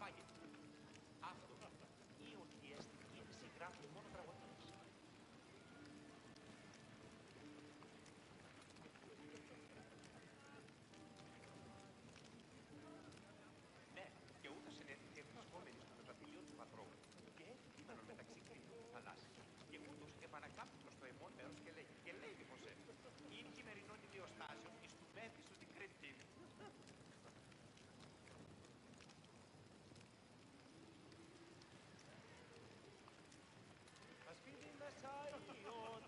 Απάγεται. Αυτό ή ότι η αισθητική συγγράφει μόνο τραγωδίες. Ναι, και ούτως ενέθηκε βρισκόμενη στο μεταφυλίο του πατρόου και έχει κείμενο μεταξύ κρύων και θαλάσσης. Και ούτως επανακάμπτει προς το αιμόν μέρος και λέει πως «Ειν χειμερινών ιδιοστάσεων εις του μέθησου την Κρήτην». Ασπίδι Μεσσάιο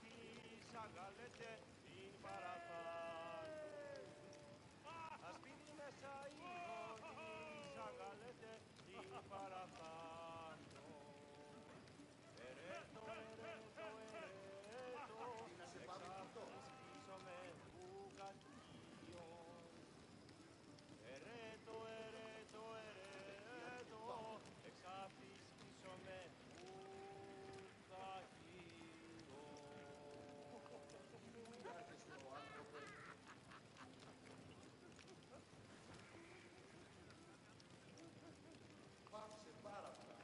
της αγαλέτε την παραπάνω. Ασπίδι Μεσσάιο της αγαλέτε την παραπάνω. Ερέτο, εξάφτης πίσω με βουγατίον. Ερέτο, εξάφτης πίσω με Πάθησε πάρα πολλά.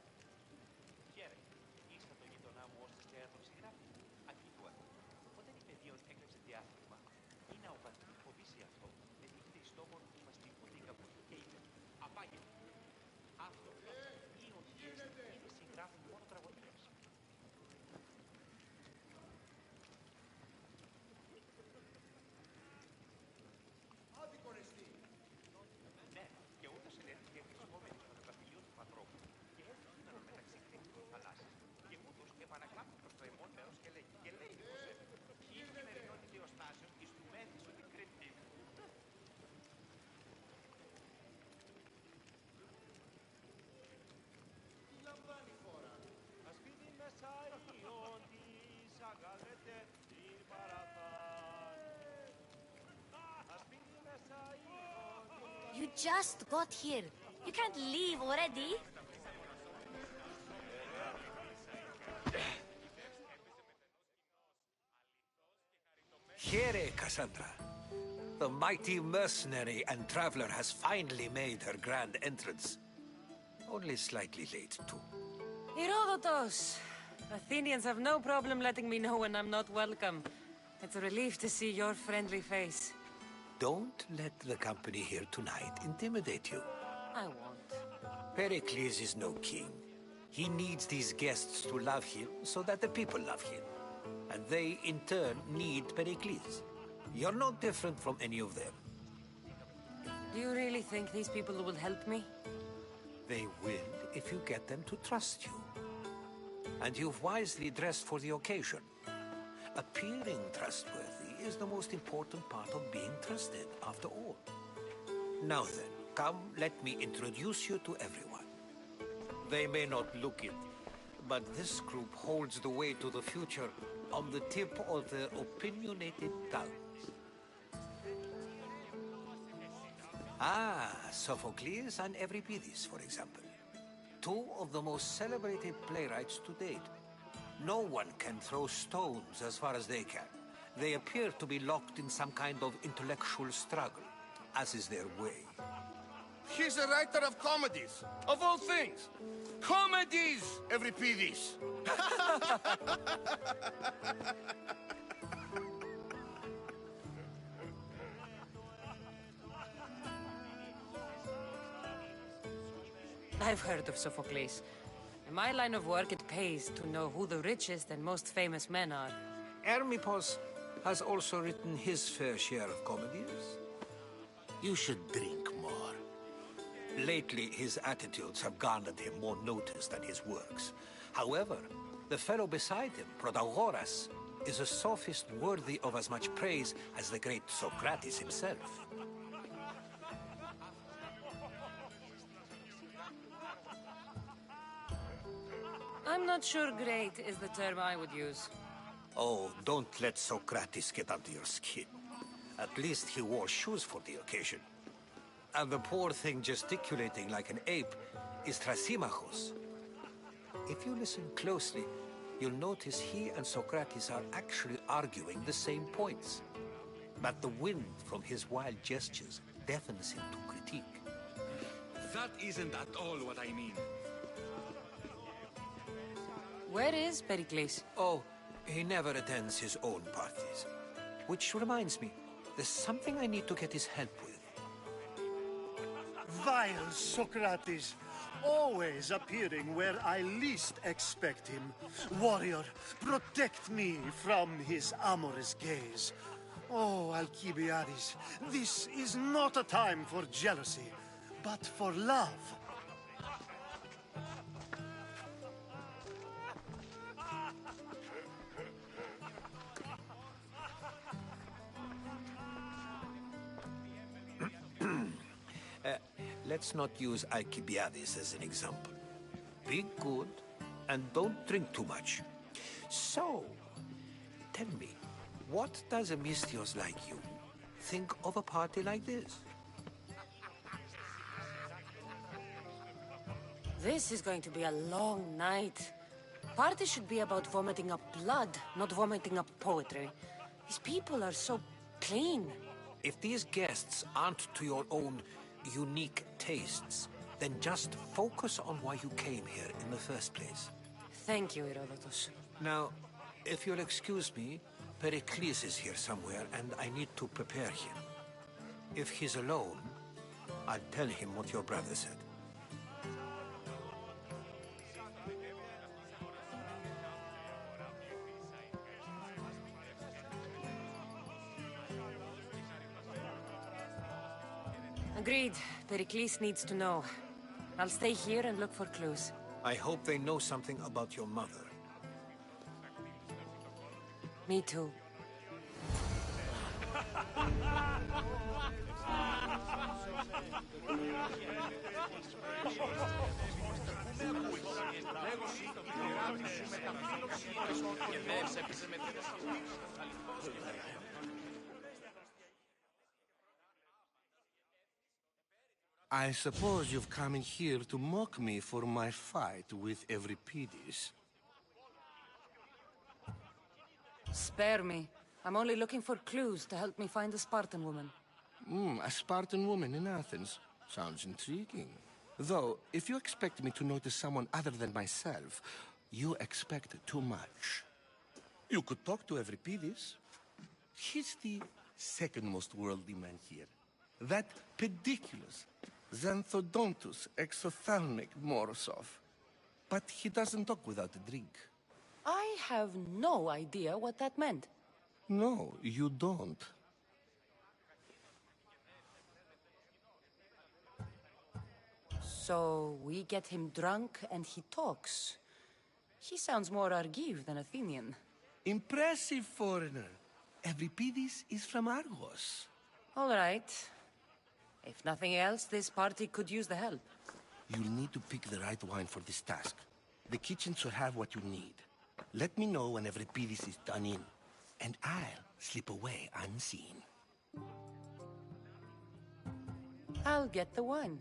Χαίρε, ήρθα το γειτονά μου ως και έδωσε γράφει. Ακοίτουα. Όταν η παιδίον έκλεψε διάθλιμα, ή να οπαντή φοβήσει αυτό, με τη χτιστόμον που μας τυπούνται η καπούτη και είπε «Απάγεται». Αυτό ή ότι η αισθητική συγγράφει μόνο τραγωδίες. Άδικον εστί. Ναι, και ούτως ενέθηκε βρισκόμενη στο μεταφυλίο του πατρόου και έχει κείμενο μεταξύ κρύων και θαλάσσης. Και ούτως επανακάμπτει προς το αιμόν μέρος και λέει πως «Ειν χειμερινών ιδιοστάσεων εις του μέθησου την Κρήτην». Τι λαμβάνει η χώρα. Ασπίδι Μεσσάιο της αγαλέτε την παραπάνω. Ασπίδι Μεσσάιο. You just got here. You can't leave already. Here, Cassandra. The mighty mercenary and traveler has finally made her grand entrance. Only slightly late, too. Herodotos! Athenians have no problem letting me know when I'm not welcome. It's a relief to see your friendly face. Don't let the company here tonight intimidate you. I won't. Pericles is no king. He needs these guests to love him so that the people love him. And they, in turn, need Pericles. You're no different from any of them. Do you really think these people will help me? They will if you get them to trust you. And you've wisely dressed for the occasion. Appearing trustworthy is the most important part of being trusted, after all. Now then, come, let me introduce you to everyone. They may not look it, but this group holds the way to the future on the tip of their opinionated tongues. Ah, Sophocles and Euripides, for example. Two of the most celebrated playwrights to date. No one can throw stones as far as they can. They appear to be locked in some kind of intellectual struggle, as is their way. He's a writer of comedies, of all things. Comedies, Euripides. I've heard of Sophocles. In my line of work, it pays to know who the richest and most famous men are. Hermippos has also written his fair share of comedies. You should drink more. Lately, his attitudes have garnered him more notice than his works. However, the fellow beside him, Protagoras, is a sophist worthy of as much praise as the great Socrates himself. I'm not sure great is the term I would use. Oh, don't let Socrates get under your skin. At least he wore shoes for the occasion. And the poor thing gesticulating like an ape is Thrasymachos. If you listen closely, you'll notice he and Socrates are actually arguing the same points. But the wind from his wild gestures deafens him to critique. That isn't at all what I mean. Where is Pericles? Oh, he never attends his own parties. Which reminds me, there's something I need to get his help with. Vile Socrates, always appearing where I least expect him. Warrior, protect me from his amorous gaze. Oh, Alcibiades, this is not a time for jealousy, but for love. Let's not use Alcibiades as an example. Be good and don't drink too much. So, tell me, what does a Misthios like you think of a party like this? This is going to be a long night. Party should be about vomiting up blood, not vomiting up poetry. These people are so clean. If these guests aren't to your own unique tastes, then just focus on why you came here in the first place. Thank you, Herodotus. Now, if you'll excuse me, Pericles is here somewhere, and I need to prepare him. If he's alone, I'll tell him what your brother said. Agreed. Pericles needs to know. I'll stay here and look for clues. I hope they know something about your mother. Me too. I suppose you've come in here to mock me for my fight with Euripides. Spare me. I'm only looking for clues to help me find a Spartan woman. A Spartan woman in Athens. Sounds intriguing. Though, if you expect me to notice someone other than myself, you expect too much. You could talk to Euripides. He's the second most worldly man here. That pediculous, Xanthodontus exophthalmic Morosov. But he doesn't talk without a drink. I have no idea what that meant. No, you don't. So we get him drunk and he talks. He sounds more Argive than Athenian. Impressive foreigner. Euripides is from Argos. All right. If nothing else, this party could use the help. You'll need to pick the right wine for this task. The kitchen should have what you need. Let me know when Euripides is done in, and I'll slip away unseen. I'll get the wine.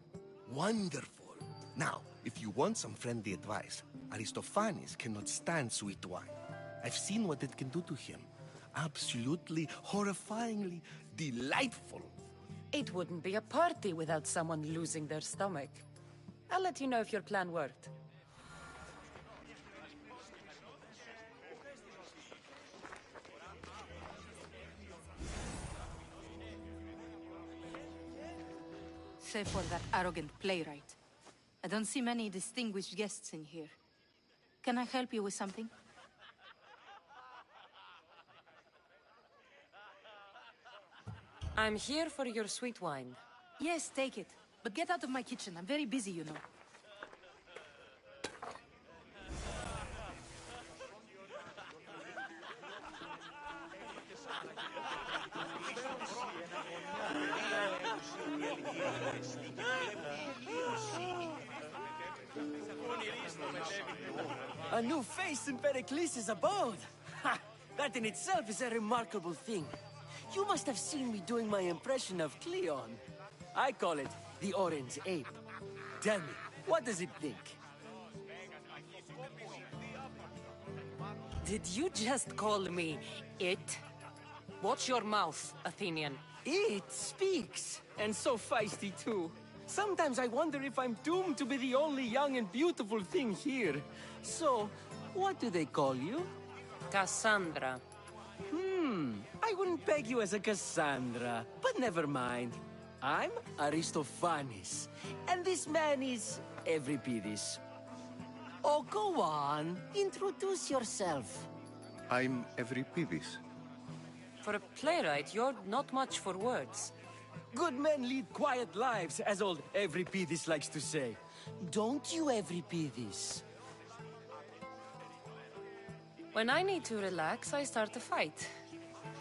Wonderful. Now, if you want some friendly advice, Aristophanes cannot stand sweet wine. I've seen what it can do to him. Absolutely, horrifyingly delightful. It wouldn't be a party without someone losing their stomach. I'll let you know if your plan worked. Save for that arrogant playwright. I don't see many distinguished guests in here. Can I help you with something? I'm here for your sweet wine. Yes, take it. But get out of my kitchen. I'm very busy, you know. A new face in Pericles' abode! Ha! That in itself is a remarkable thing. You must have seen me doing my impression of Cleon. I call it the Orange Ape. Tell me, what does it think? Did you just call me it? Watch your mouth, Athenian. It speaks, and so feisty too. Sometimes I wonder if I'm doomed to be the only young and beautiful thing here. So, what do they call you? Cassandra. I wouldn't peg you as a Cassandra, but never mind. I'm Aristophanes, and this man is Euripides. Oh, go on. Introduce yourself. I'm Euripides. For a playwright, you're not much for words. Good men lead quiet lives, as old Euripides likes to say. Don't you, Euripides? When I need to relax, I start a fight.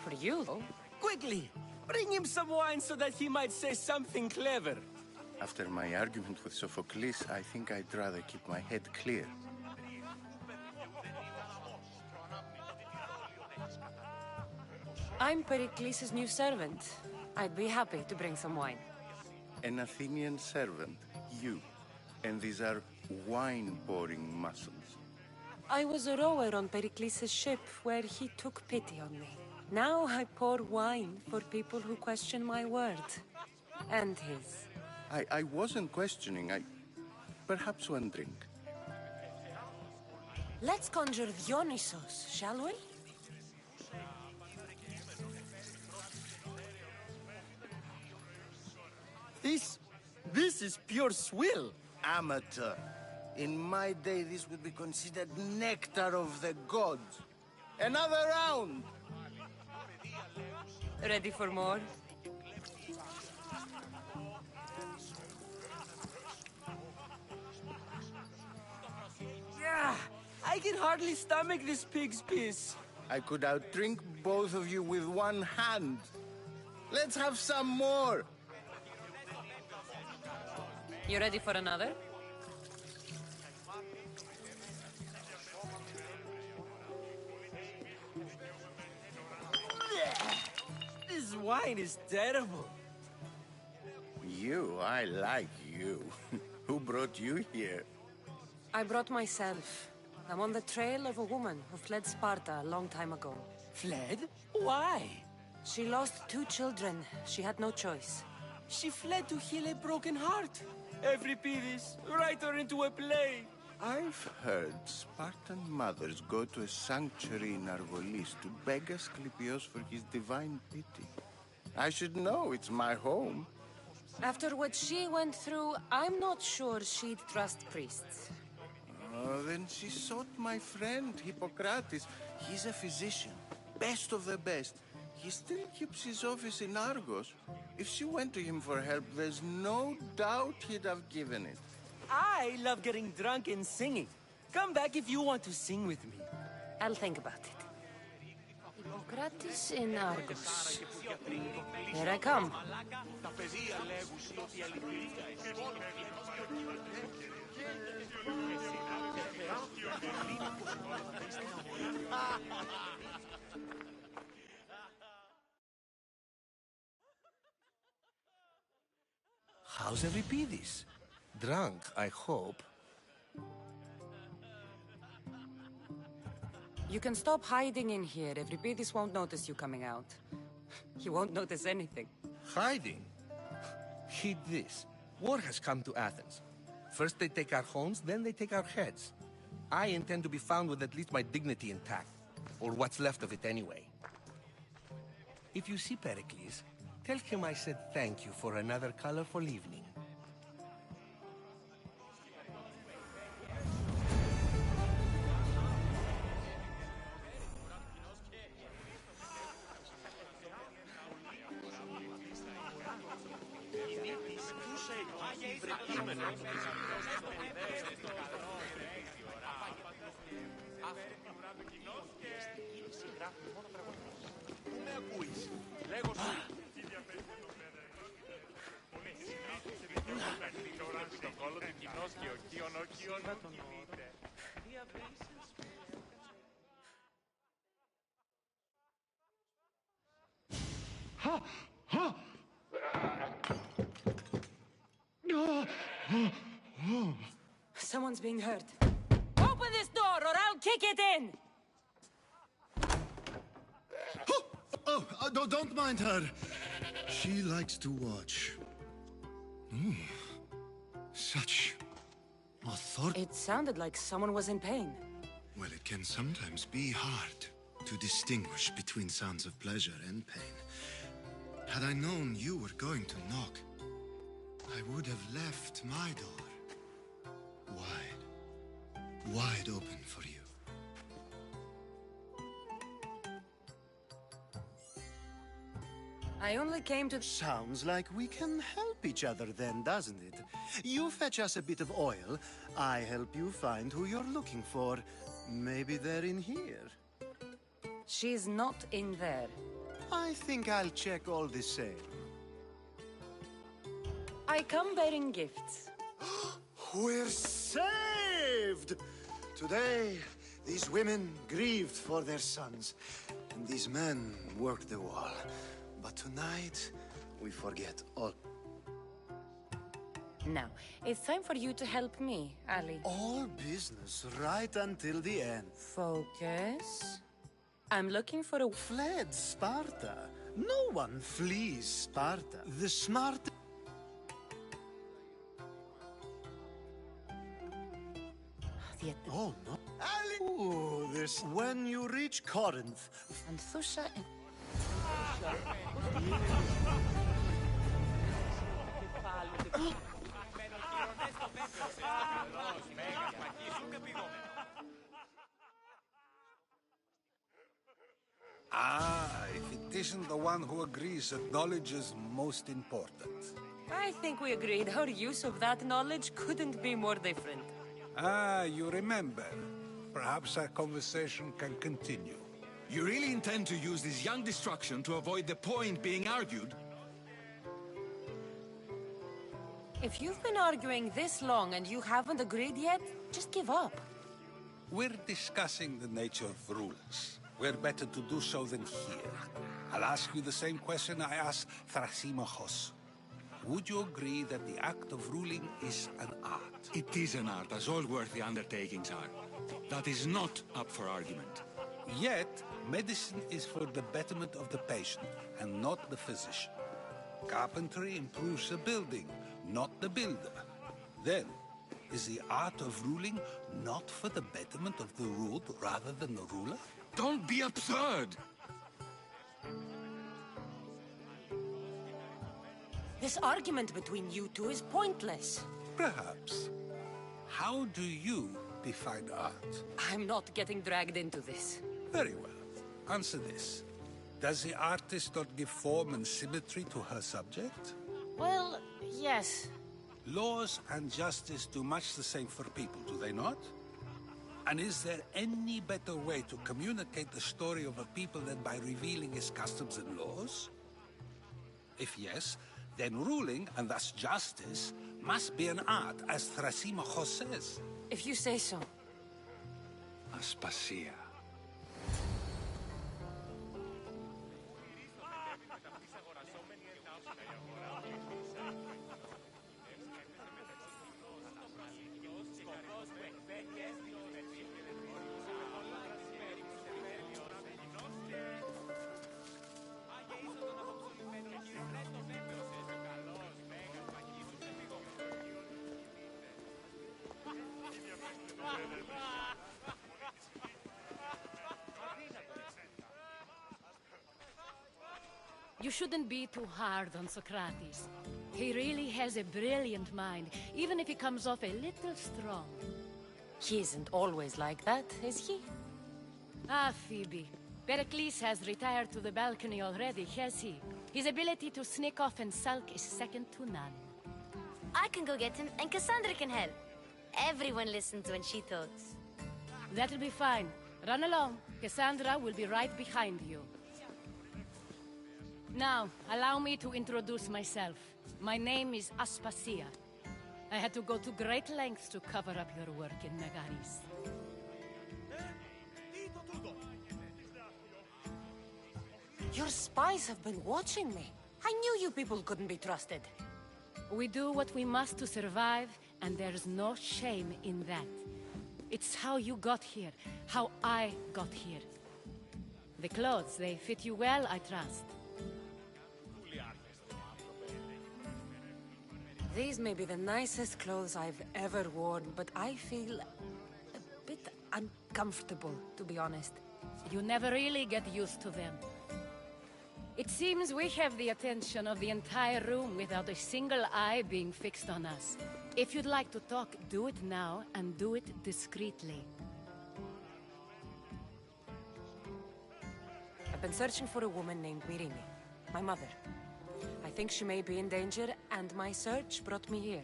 For you, though. Quickly! Bring him some wine so that he might say something clever. After my argument with Sophocles, I think I'd rather keep my head clear. I'm Pericles' new servant. I'd be happy to bring some wine. An Athenian servant, you. And these are wine-pouring muscles. I was a rower on Pericles' ship where he took pity on me. Now I pour wine for people who question my word. And his. I wasn't questioning. Perhaps one drink. Let's conjure Dionysos, shall we? This is pure swill. Amateur. In my day, this would be considered nectar of the gods. Another round! Ready for more? Yeah, I can hardly stomach this pig's piss. I could outdrink both of you with one hand. Let's have some more! You ready for another? This wine is terrible. I like you. Who brought you here? I brought myself. I'm on the trail of a woman who fled Sparta a long time ago. Fled? Why? She lost 2 children. She had no choice. She fled to heal a broken heart. Euripides, write her into a play. I've heard Spartan mothers go to a sanctuary in Argolis to beg Asclepios for his divine pity. I should know, it's my home. After what she went through, I'm not sure she'd trust priests. Oh, then she sought my friend, Hippocrates. He's a physician, best of the best. He still keeps his office in Argos. If she went to him for help, there's no doubt he'd have given it. I love getting drunk and singing. Come back if you want to sing with me. I'll think about it. Hippocrates in Argos. Here I come. How's Euripides? Drunk, I hope. You can stop hiding in here. Euripides won't notice you coming out. He won't notice anything. Hiding? Heed this. War has come to Athens. First they take our homes, then they take our heads. I intend to be found with at least my dignity intact. Or what's left of it anyway. If you see Pericles, tell him I said thank you for another colorful evening. Someone's being hurt. Open this door or I'll kick it in! Don't mind her. She likes to watch. Such authority. It sounded like someone was in pain. Well, it can sometimes be hard to distinguish between sounds of pleasure and pain. Had I known you were going to knock, I would have left my door wide open for you. I only came to... Sounds like we can help each other then, doesn't it? You fetch us a bit of oil, I help you find who you're looking for. Maybe they're in here. She's not in there. I think I'll check all the same. I come bearing gifts. We're saved! Today, these women grieved for their sons, and these men worked the wall. But tonight, we forget all. Now, it's time for you to help me, Ali. All business right until the end. Focus. I'm looking for a... Fled Sparta. No one flees Sparta. The smart... Oh, no. Ali! Ooh, this... When you reach Corinth... And Thusha and... Ah, if it isn't the one who agrees that knowledge is most important. I think we agreed our use of that knowledge couldn't be more different. Ah, you remember. Perhaps our conversation can continue. You really intend to use this young destruction to avoid the point being argued? If you've been arguing this long and you haven't agreed yet, just give up. We're discussing the nature of rules. We're better to do so than here. I'll ask you the same question I asked Thrasimachos. Would you agree that the act of ruling is an art? It is an art, as all worthy undertakings are. That is not up for argument. Yet, medicine is for the betterment of the patient, and not the physician. Carpentry improves the building, not the builder. Then, is the art of ruling not for the betterment of the ruled rather than the ruler? Don't be absurd! This argument between you two is pointless. Perhaps. How do you define art? I'm not getting dragged into this. Very well. Answer this. Does the artist not give form and symmetry to her subject? Well, yes. Laws and justice do much the same for people, do they not? And is there any better way to communicate the story of a people than by revealing its customs and laws? If yes, then ruling, and thus justice, must be an art, as Thrasimachos says. If you say so. Aspasia. You shouldn't be too hard on Socrates. He really has a brilliant mind, even if he comes off a little strong. He isn't always like that, is he? Ah, Phoebe. Pericles has retired to the balcony already, has he? His ability to sneak off and sulk is second to none. I can go get him, and Cassandra can help. Everyone listens when she talks. That'll be fine. Run along. Cassandra will be right behind you. Now, allow me to introduce myself. My name is Aspasia. I had to go to great lengths to cover up your work in Megaris. Your spies have been watching me. I knew you people couldn't be trusted. We do what we must to survive, and there's no shame in that. It's how you got here, how I got here. The clothes, they fit you well, I trust. These may be the nicest clothes I've ever worn, but I feel a bit uncomfortable, to be honest. You never really get used to them. It seems we have the attention of the entire room without a single eye being fixed on us. If you'd like to talk, do it now, and do it discreetly. I've been searching for a woman named Myrrine, my mother. I think she may be in danger, and my search brought me here.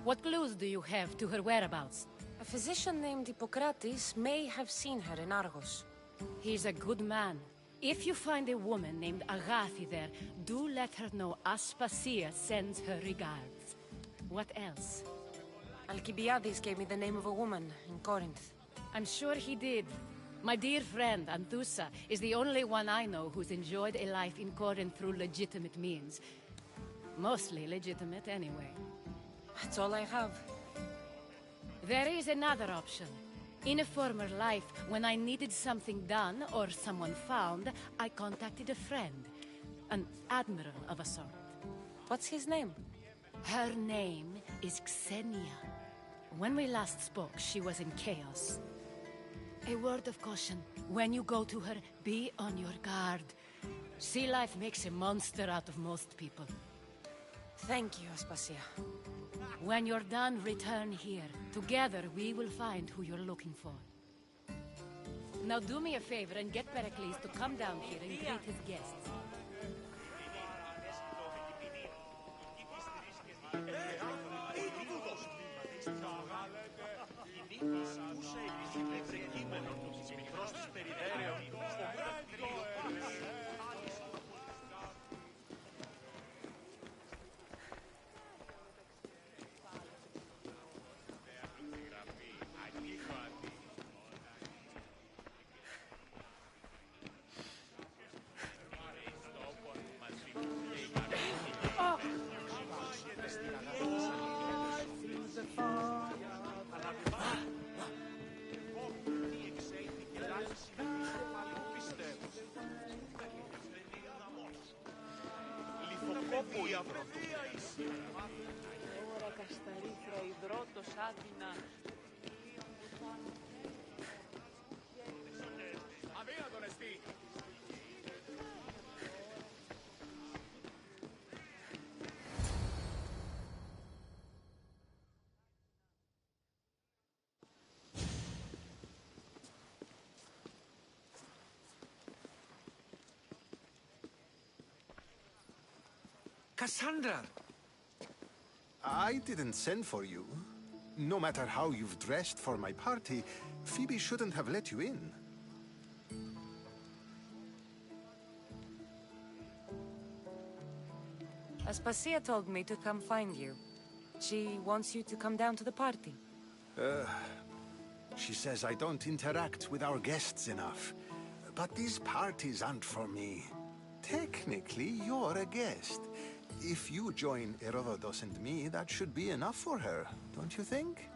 What clues do you have to her whereabouts? A physician named Hippocrates may have seen her in Argos. He's a good man. If you find a woman named Agathi there, do let her know Aspasia sends her regards. What else? Alcibiades gave me the name of a woman in Corinth. I'm sure he did. My dear friend, Anthusa, is the only one I know who's enjoyed a life in Corinth through legitimate means. Mostly legitimate, anyway. That's all I have. There is another option. In a former life, when I needed something done or someone found, I contacted a friend. An admiral of a sort. What's his name? Her name is Xenia. When we last spoke, she was in chaos. A word of caution. When you go to her, be on your guard. Sea life makes a monster out of most people. Thank you, Aspasia. When you're done, return here. Together, we will find who you're looking for. Now do me a favor and get Pericles to come down here and greet his guests. Cassandra! I didn't send for you. No matter how you've dressed for my party, Phoebe shouldn't have let you in. Aspasia told me to come find you. She wants you to come down to the party. She says I don't interact with our guests enough. But these parties aren't for me. Technically, you're a guest. If you join Herodotus and me, that should be enough for her, don't you think?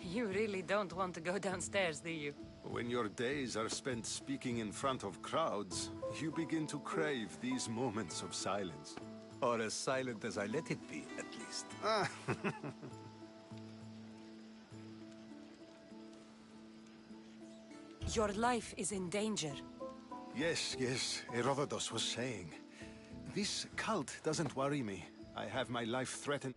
You really don't want to go downstairs, do you? When your days are spent speaking in front of crowds, you begin to crave these moments of silence. Or as silent as I let it be, at least. Your life is in danger. Yes, Herodotus was saying. This cult doesn't worry me. I have my life threatened.